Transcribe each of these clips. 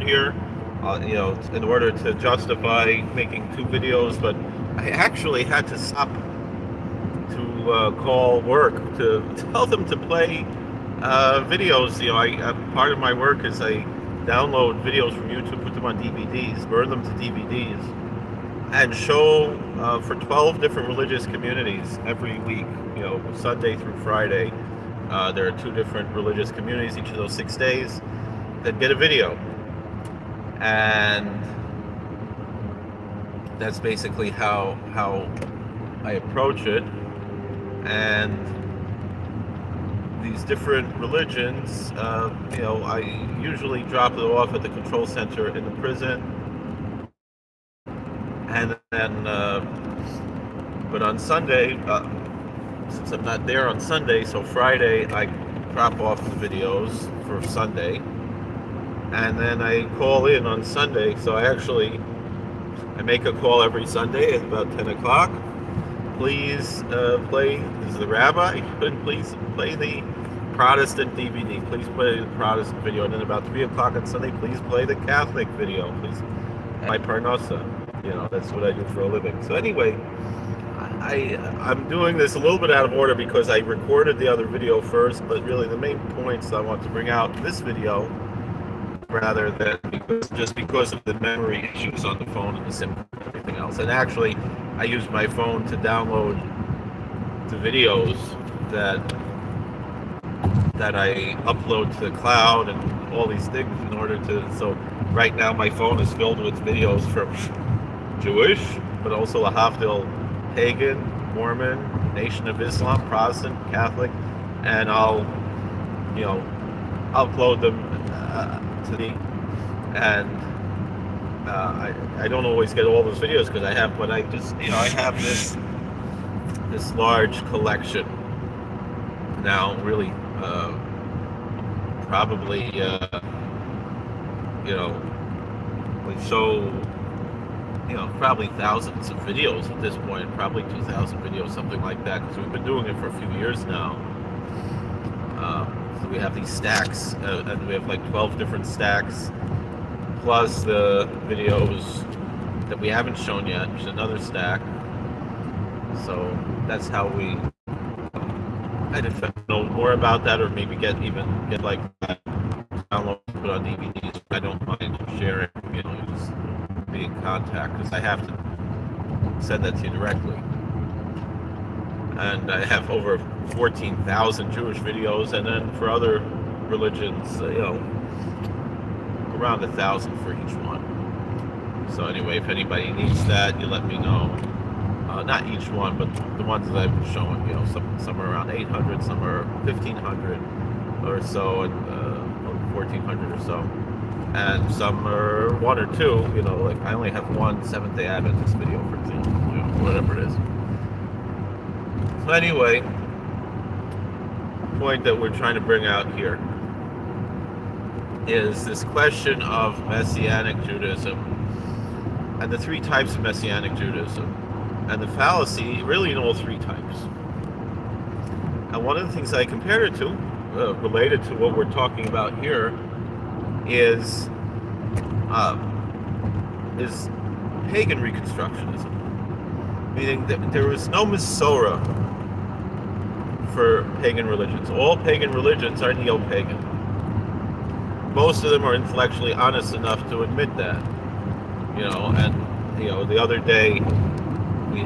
here, in order to justify making 2 videos. But I actually had to stop to call work to tell them to play videos. Part of my work is I download videos from YouTube, put them on DVDs, burn them to DVDs, and show for 12 different religious communities every week. Sunday through Friday. There are 2 different religious communities each of those 6 days that get a video, and that's basically how I approach it. And these different religions, I usually drop it off at the control center in the prison, and then, but on Sunday, since I'm not there on Sunday, so Friday I drop off the videos for Sunday, and then I call in on Sunday. So I make a call every Sunday at about 10 o'clock. Please play, this is the rabbi, please play the Protestant DVD, please play the Protestant video, and then about 3 o'clock on Sunday, please play the Catholic video, please. My parnasa, that's what I do for a living. So anyway, I'm doing this a little bit out of order because I recorded the other video first, but really the main points I want to bring out in this video, rather than because of the memory issues on the phone and the SIM and everything else. And actually, I use my phone to download the videos that I upload to the cloud and all these things in order to. So right now, my phone is filled with videos from Jewish, but also a Havdil, pagan, Mormon, Nation of Islam, Protestant, Catholic, and I'll upload them to the, and I don't always get all those videos because I have this large collection now, really, probably we show probably thousands of videos at this point, probably 2,000 videos, something like that, because we've been doing it for a few years now. So we have these stacks, and we have like 12 different stacks, plus the videos that we haven't shown yet, which is another stack. So that's how I didn't know more about that, or maybe get like that, download, put on DVDs. I don't mind sharing, just be in contact, because I have to send that to you directly. And I have over 14,000 Jewish videos, and then for other religions, around 1,000 for each one. So anyway, if anybody needs that, you let me know. Not each one, but the ones that I've been showing, some are around 800, some are 1,500 or so, and 1,400 or so. And some are 1 or 2, like I only have one Seventh-day Adventist video, for example, whatever it is. So anyway, the point that we're trying to bring out here is this question of Messianic Judaism and the 3 types of Messianic Judaism, and the fallacy really in all 3 types. And one of the things I compare it to, related to what we're talking about here, is pagan Reconstructionism, meaning that there was no Masorah for pagan religions. All pagan religions are neo-pagan. Most of them are intellectually honest enough to admit that, and the other day we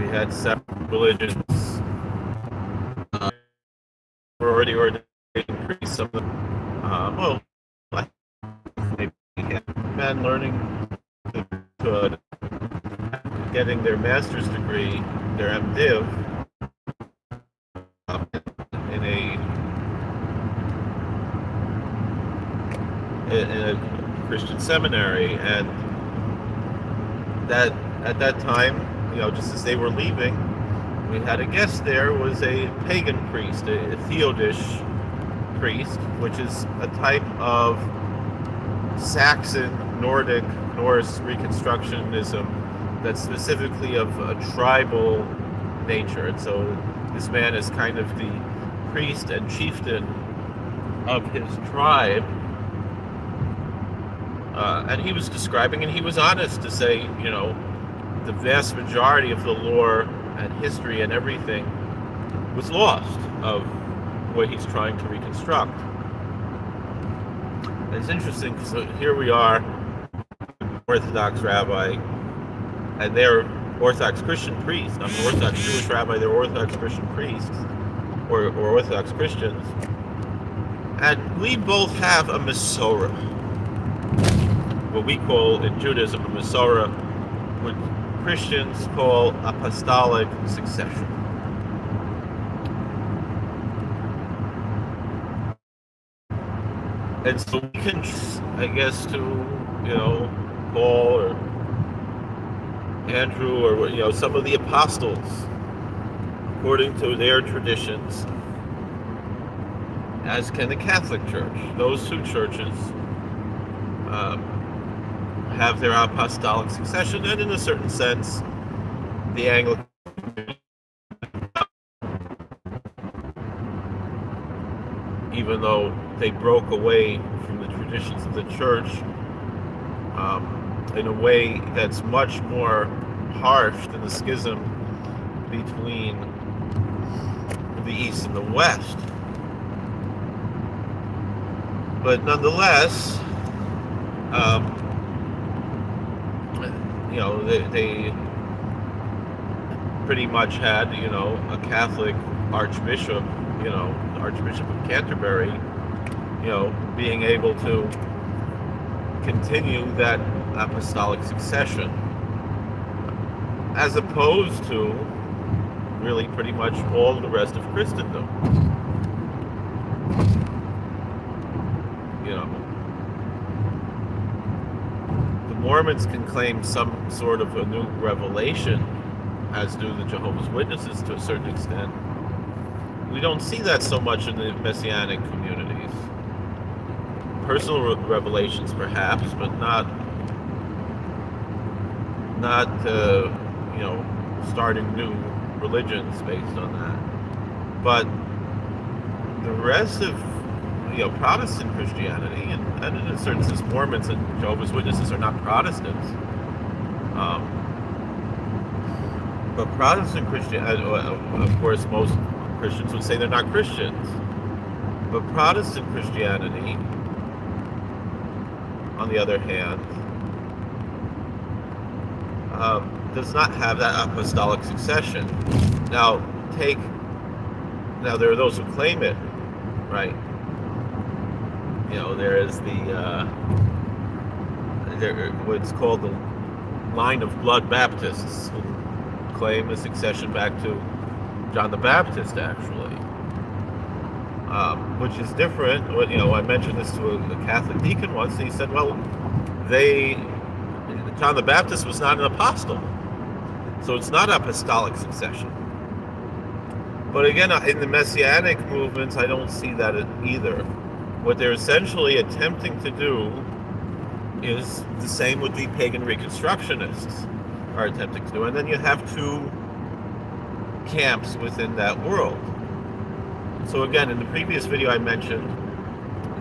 had several religions were already ordained priests. Some of them, maybe men learning to getting their master's degree, their MDiv, in a Christian seminary, and that at that time, just as they were leaving, we had a guest there, was a pagan priest, a Theodish priest, which is a type of Saxon, Nordic, Norse Reconstructionism that's specifically of a tribal nature. And so This man is kind of the priest and chieftain of his tribe. And he was describing, and he was honest to say, the vast majority of the lore and history and everything was lost of what he's trying to reconstruct. And it's interesting because here we are, Orthodox rabbi, and they're Orthodox Christian priests. I'm an Orthodox Jewish rabbi, they're Orthodox Christian priests, or Orthodox Christians. And we both have a Masorah, what we call in Judaism a Masorah, what Christians call apostolic succession. And so we can, I guess, to, Paul or Andrew or, some of the apostles, according to their traditions, as can the Catholic Church. Those two churches have their apostolic succession, and in a certain sense, the Anglican, even though they broke away from the traditions of the church in a way that's much more harsh than the schism between the East and the West. But nonetheless, they pretty much had, a Catholic archbishop, the Archbishop of Canterbury, being able to continue that apostolic succession, as opposed to really pretty much all the rest of Christendom. The Mormons can claim some sort of a new revelation, as do the Jehovah's Witnesses to a certain extent. We don't see that so much in the Messianic communities. Personal revelations, perhaps, but not starting new religions based on that. But the rest of Protestant Christianity, and in a certain sense, Mormons and Jehovah's Witnesses are not Protestants. But Protestant Christianity, of course, most Christians would say they're not Christians. But Protestant Christianity, on the other hand, does not have that apostolic succession. Now there are those who claim it, right? There is what's called the line of blood Baptists, who claim a succession back to John the Baptist, actually, which is different. I mentioned this to a Catholic deacon once. He said, well, John the Baptist was not an apostle, so it's not apostolic succession. But again, in the Messianic movements, I don't see that either. What they're essentially attempting to do is the same what the pagan Reconstructionists are attempting to do. And then you have two camps within that world. So again, in the previous video I mentioned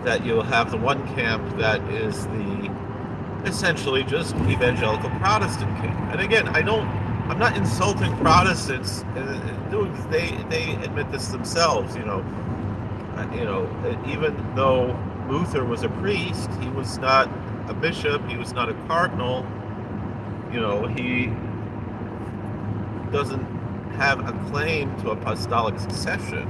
that you'll have the one camp that is the essentially just evangelical Protestant camp. And again, I'm not insulting Protestants. They admit this themselves, even though Luther was a priest, he was not a bishop, he was not a cardinal, he doesn't have a claim to apostolic succession.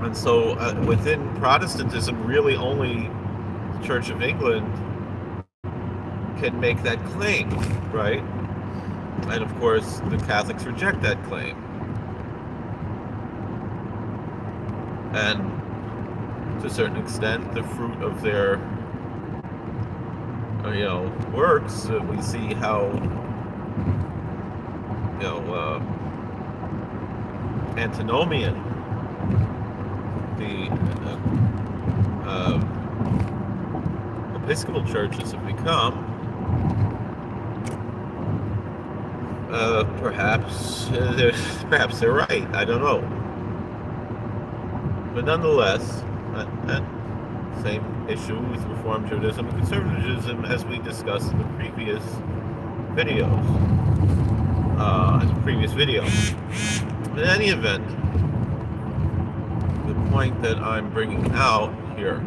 And so within Protestantism, really only the Church of England can make that claim, right? And of course, the Catholics reject that claim. And to a certain extent, the fruit of their, works, we see how, antinomian the Episcopal churches have become. Perhaps they're right. I don't know. But nonetheless, same issue with Reform Judaism and Conservative Judaism as we discussed in the previous videos. In any event, the point that I'm bringing out here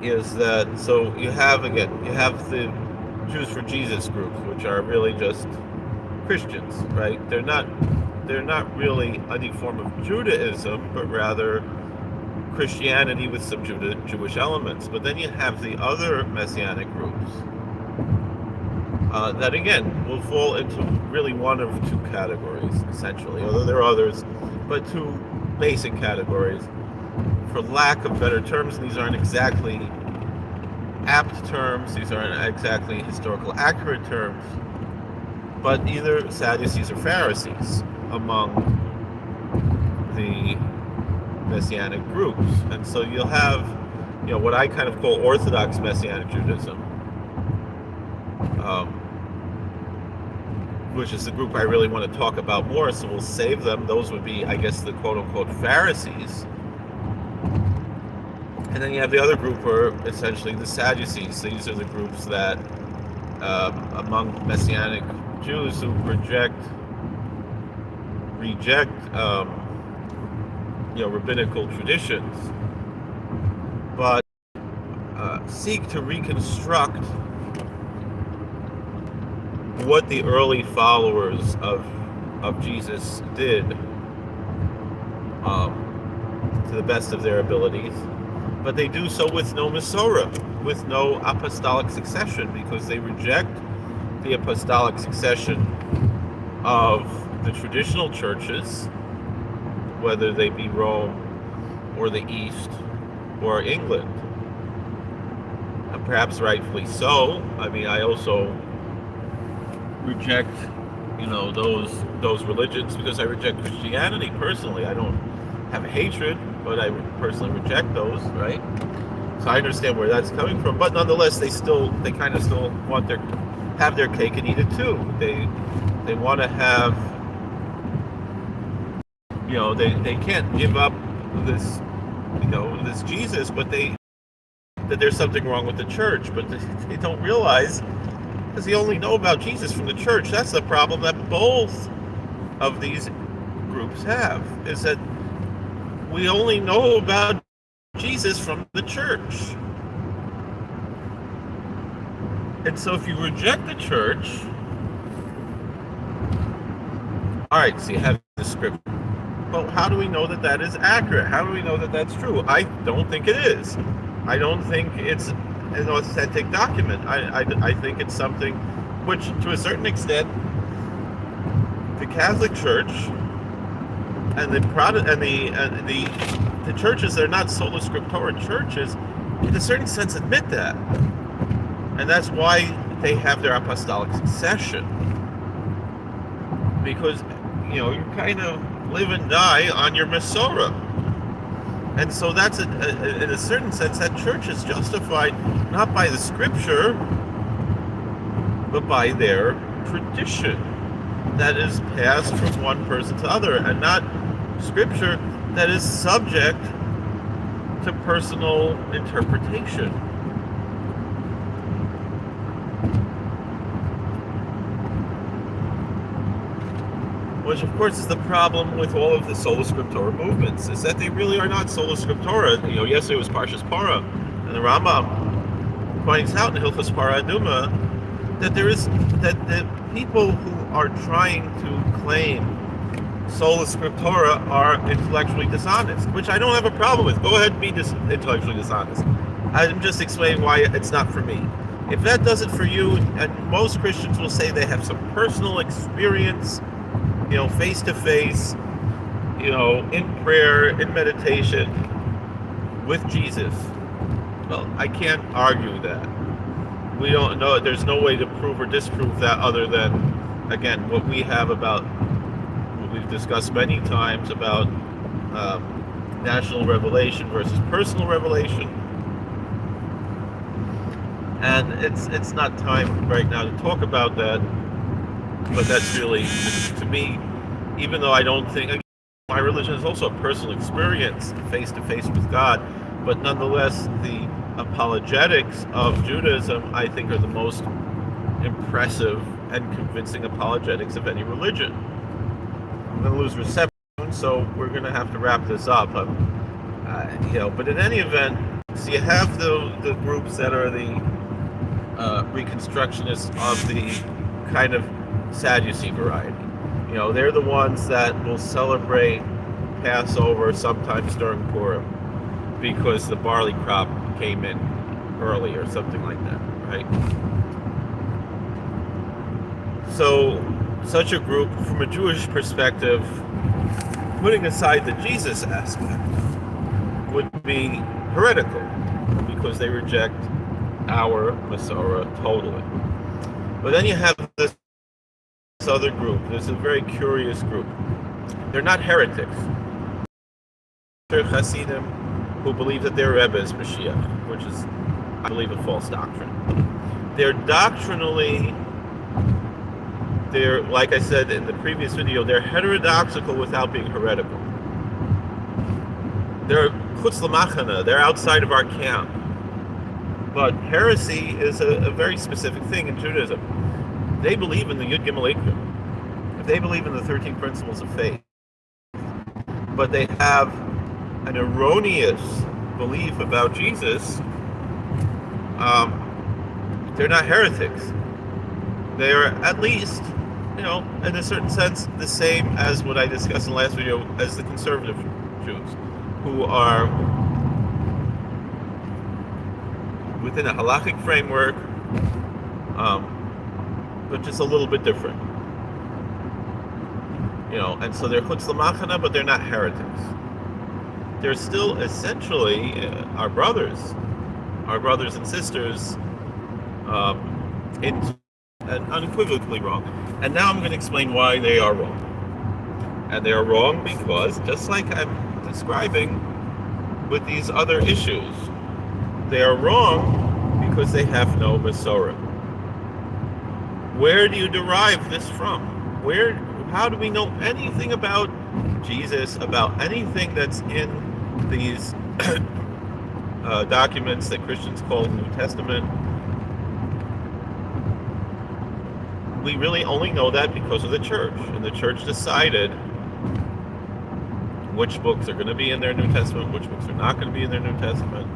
is that you have the Jews for Jesus groups, which are really just Christians, right? They're not really any form of Judaism, but rather Christianity with some Jewish elements. But then you have the other Messianic groups that again will fall into really one of two categories, essentially, although there are others, but two basic categories. For lack of better terms, these aren't exactly apt terms, these aren't exactly historical accurate terms, but either Sadducees or Pharisees among the Messianic groups. And so you'll have, what I kind of call Orthodox Messianic Judaism, which is the group I really want to talk about more, so we'll save them. Those would be, I guess, the quote-unquote Pharisees. And then you have the other group, who are essentially the Sadducees. These are the groups that, among Messianic Jews who reject rabbinical traditions, but seek to reconstruct what the early followers of Jesus did to the best of their abilities. But they do so with no Masorah, with no apostolic succession, because they reject the apostolic succession of the traditional churches, whether they be Rome or the East or England. And perhaps rightfully so. I mean, I also reject, those religions because I reject Christianity personally. I don't have hatred, but I personally reject those, right? So I understand where that's coming from, but nonetheless, they kind of still want have their cake and eat it too. They want to have, they can't give up this, this Jesus, but that there's something wrong with the church, but they don't realize, because they only know about Jesus from the church. That's the problem that both of these groups have, is that we only know about Jesus from the church. And so if you reject the church, all right, so you have the scripture. But how do we know that that is accurate? How do we know that that's true? I don't think it is. I don't think it's an authentic document. I think it's something which, to a certain extent, the Catholic Church and the churches that are not sola scriptura churches, in a certain sense, admit that, and that's why they have their apostolic succession, because you kind of live and die on your Masorah. And so that's, in a certain sense, that church is justified not by the scripture, but by their tradition that is passed from one person to other, and not scripture that is subject to personal interpretation. Which, of course, is the problem with all of the sola scriptura movements, is that they really are not sola scriptura. Yesterday was Parshas Parah, and the Rambam points out in Hilchos Parah Aduma that the people who are trying to claim sola scriptura are intellectually dishonest, which I don't have a problem with. Go ahead and be intellectually dishonest. I'm just explaining why it's not for me. If that does it for you, and most Christians will say they have some personal experience, face to face, in prayer, in meditation with Jesus. Well, I can't argue that. We don't know. There's no way to prove or disprove that other than, again, what we have about, what we've discussed many times about national revelation versus personal revelation. And it's not time right now to talk about that. But that's really, to me, even though I don't think, again, my religion is also a personal experience face to face with God, but nonetheless, the apologetics of Judaism, I think, are the most impressive and convincing apologetics of any religion. I'm going to lose reception, so we're going to have to wrap this up. But in any event, so you have the groups that are the reconstructionists of the kind of Sadducee variety. They're the ones that will celebrate Passover sometimes during Purim because the barley crop came in early or something like that, right? So such a group, from a Jewish perspective, putting aside the Jesus aspect, would be heretical because they reject our Masorah totally. But then you have this other group. This is a very curious group. They're not heretics. They're Hasidim who believe that their Rebbe is Mashiach, which is, I believe, a false doctrine. They're doctrinally, like I said in the previous video, they're heterodoxical without being heretical. They're chutz l'machana, they're outside of our camp. But heresy is a very specific thing in Judaism. They believe in the Yud Gimel Ikrim. They believe in the 13 principles of faith. But they have an erroneous belief about Jesus. They're not heretics. They are at least, in a certain sense, the same as what I discussed in the last video as the conservative Jews, who are within a halachic framework, but just a little bit different. And so they're chutz l'machana, but they're not heretics. They're still essentially our brothers and sisters, and unequivocally wrong. And now I'm going to explain why they are wrong. And they are wrong because, just like I'm describing with these other issues, they are wrong because they have no Masorah. Where do you derive this from? How do we know anything about Jesus, about anything that's in these documents that Christians call the New Testament? We really only know that because of the church. And the church decided which books are going to be in their New Testament, which books are not going to be in their New Testament.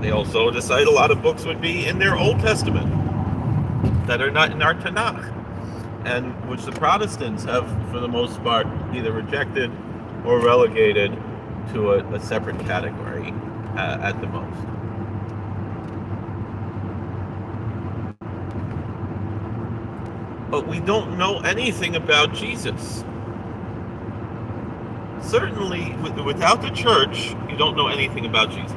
They also decided a lot of books would be in their Old Testament that are not in our Tanakh, and which the Protestants have, for the most part, either rejected or relegated to a separate category at the most. But we don't know anything about Jesus. Certainly, without the church, you don't know anything about Jesus.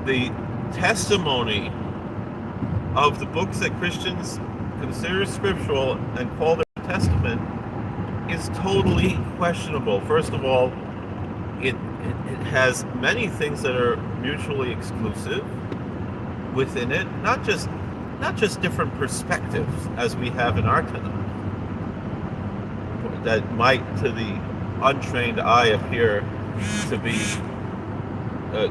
The testimony of the books that Christians consider scriptural and call their testament is totally questionable. First of all, it has many things that are mutually exclusive within it, not just different perspectives as we have in our Tanakh that might to the untrained eye appear to be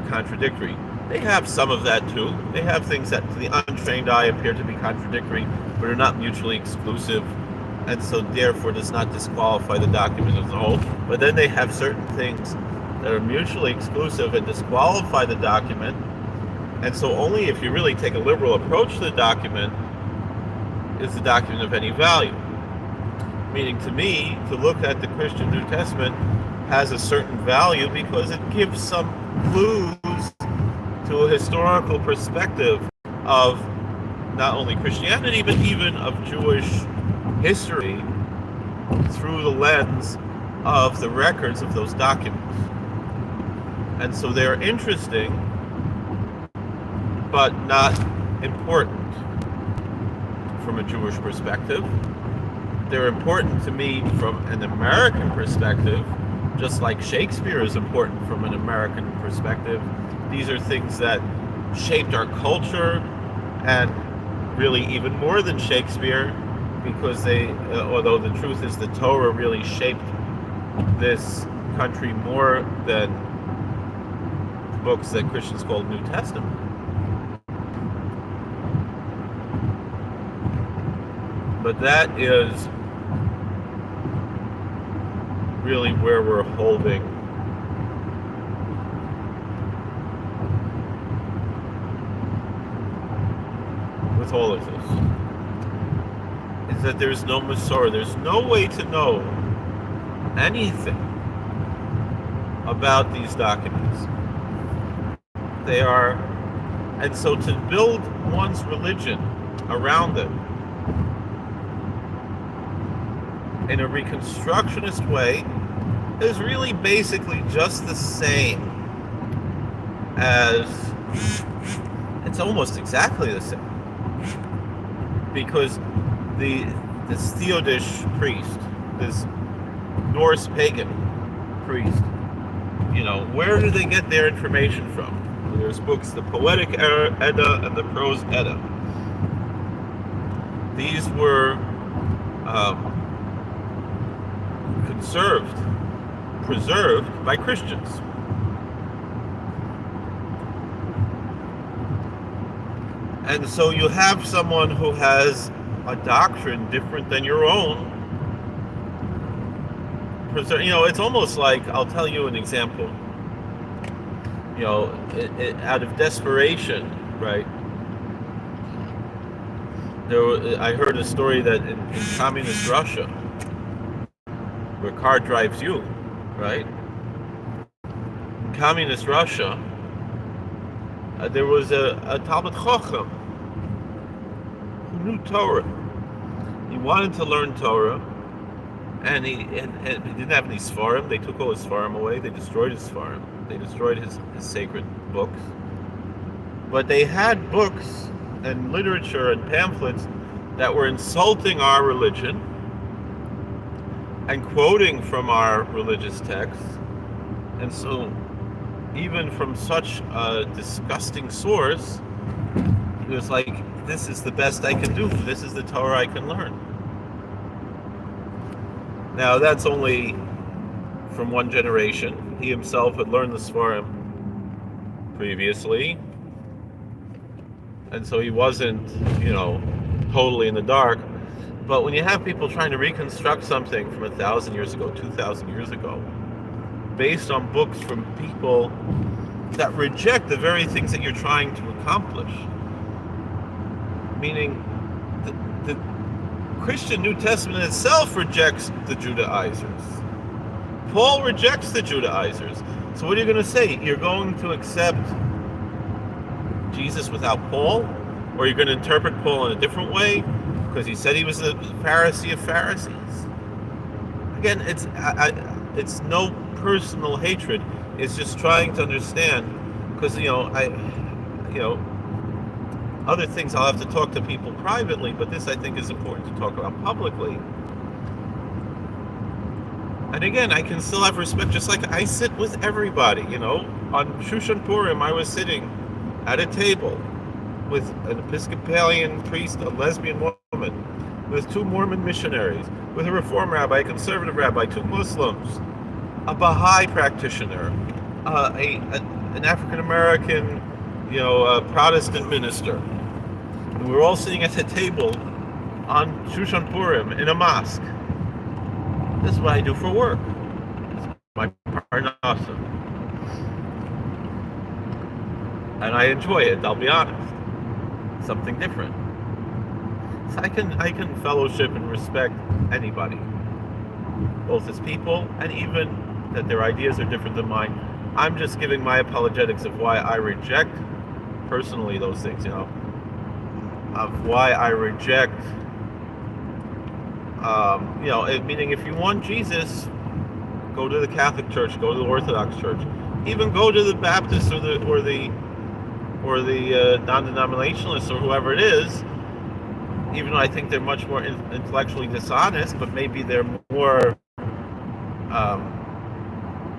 contradictory. They have some of that too. They have things that to the untrained eye appear to be contradictory, but are not mutually exclusive, and so therefore does not disqualify the document as a whole. But then they have certain things that are mutually exclusive and disqualify the document, and so only if you really take a liberal approach to the document is the document of any value. Meaning to me, to look at the Christian New Testament has a certain value because it gives some clues to a historical perspective of not only Christianity, but even of Jewish history through the lens of the records of those documents. And so they're interesting, but not important from a Jewish perspective. They're important to me from an American perspective, just like Shakespeare is important from an American perspective. These are things that shaped our culture and really even more than Shakespeare, because although the truth is the Torah really shaped this country more than books that Christians call New Testament. But that is really where we're holding with all of this, is that there's no Masorah. There's no way to know anything about these documents. They are, and so to build one's religion around them in a reconstructionist way is really basically just the same as, it's almost exactly the same, because this Theodish priest, this Norse pagan priest, where do they get their information from? There's books, the Poetic Edda and the Prose Edda. These were preserved by Christians. And so you have someone who has a doctrine different than your own. It's almost like, I'll tell you an example. Out of desperation, right? I heard a story that in communist Russia, where car drives you, right? In communist Russia, there was a Talmud Chacham who knew Torah. He wanted to learn Torah, and he didn't have any Sfarim. They took all his Sfarim away. They destroyed his Sfarim. They destroyed his sacred books. But they had books and literature and pamphlets that were insulting our religion and quoting from our religious texts. And so, even from such a disgusting source, he was like, this is the best I can do. This is the Torah I can learn. Now, that's only from one generation. He himself had learned the Sfarim previously, and so he wasn't, totally in the dark. But when you have people trying to reconstruct something from 1,000 years ago, 2,000 years ago, based on books from people that reject the very things that you're trying to accomplish, meaning the Christian New Testament itself rejects the Judaizers. Paul rejects the Judaizers. So what are you going to say? You're going to accept Jesus without Paul? Or you're going to interpret Paul in a different way? Because he said he was the Pharisee of Pharisees. Again, it's no personal hatred. It's just trying to understand. Because, other things I'll have to talk to people privately, but this I think is important to talk about publicly. And again, I can still have respect, just like I sit with everybody, On Shushan Purim, I was sitting at a table with an Episcopalian priest, a lesbian woman, with 2 Mormon missionaries, with a Reform rabbi, a conservative rabbi, 2 Muslims, a Baha'i practitioner, an African-American, Protestant minister. And we were all sitting at the table on Shushan Purim in a mosque. This is what I do for work. It's my parnasa. And I enjoy it, I'll be honest. Something different. So I can fellowship and respect anybody, both as people and even that their ideas are different than mine. I'm just giving my apologetics of why I reject personally those things, of why I reject, meaning if you want Jesus, go to the Catholic Church, go to the Orthodox Church, even go to the Baptist or the non-denominationalists or whoever it is, even though I think they're much more intellectually dishonest, but maybe they're more